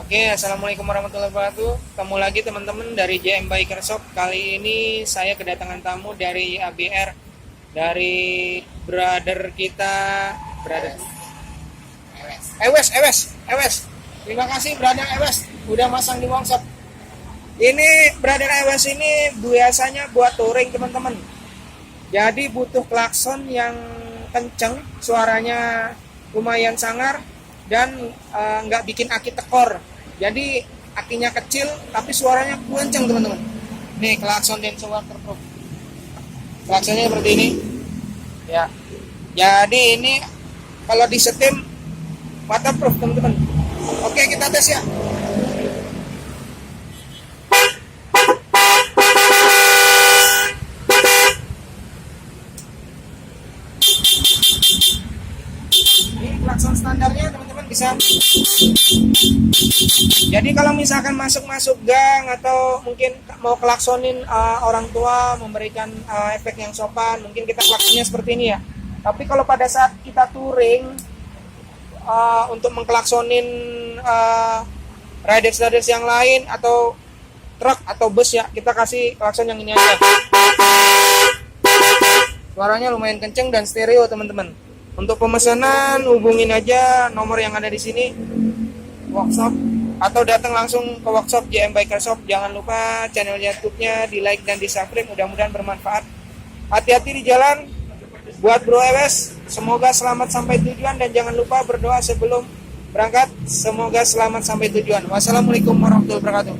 Oke, assalamualaikum warahmatullahi wabarakatuh. Ketemu lagi teman-teman dari JM Biker Shop. Kali ini saya kedatangan tamu dari ABR, dari brother kita, brother Ewes. Terima kasih brother Ewes, udah masang di workshop. Ini brother Ewes ini biasanya buat touring teman-teman. Jadi butuh klakson yang kenceng, suaranya lumayan sangar dan nggak bikin aki tekor. Jadi akinya kecil tapi suaranya kenceng teman-teman. Nih klakson Denso waterproof. Klaksonnya seperti ini. Ya. Jadi ini kalau disetim waterproof teman-teman. Oke, kita tes ya. Ini klakson standarnya teman-teman bisa. Jadi kalau misalkan masuk gang atau mungkin mau klaksonin orang tua, memberikan efek yang sopan, mungkin kita klaksonnya seperti ini ya. Tapi kalau pada saat kita touring untuk mengklaksonin riders yang lain atau truk atau bus ya, kita kasih klakson yang ini aja. Suaranya lumayan kenceng dan stereo teman-teman. Untuk pemesanan hubungin aja nomor yang ada di sini, workshop, atau datang langsung ke workshop JM Biker Shop. Jangan lupa channel YouTube-nya di like dan di subscribe, mudah-mudahan bermanfaat. Hati-hati di jalan buat Bro Ewes, semoga selamat sampai tujuan dan jangan lupa berdoa sebelum berangkat, semoga selamat sampai tujuan. Wassalamualaikum warahmatullahi wabarakatuh.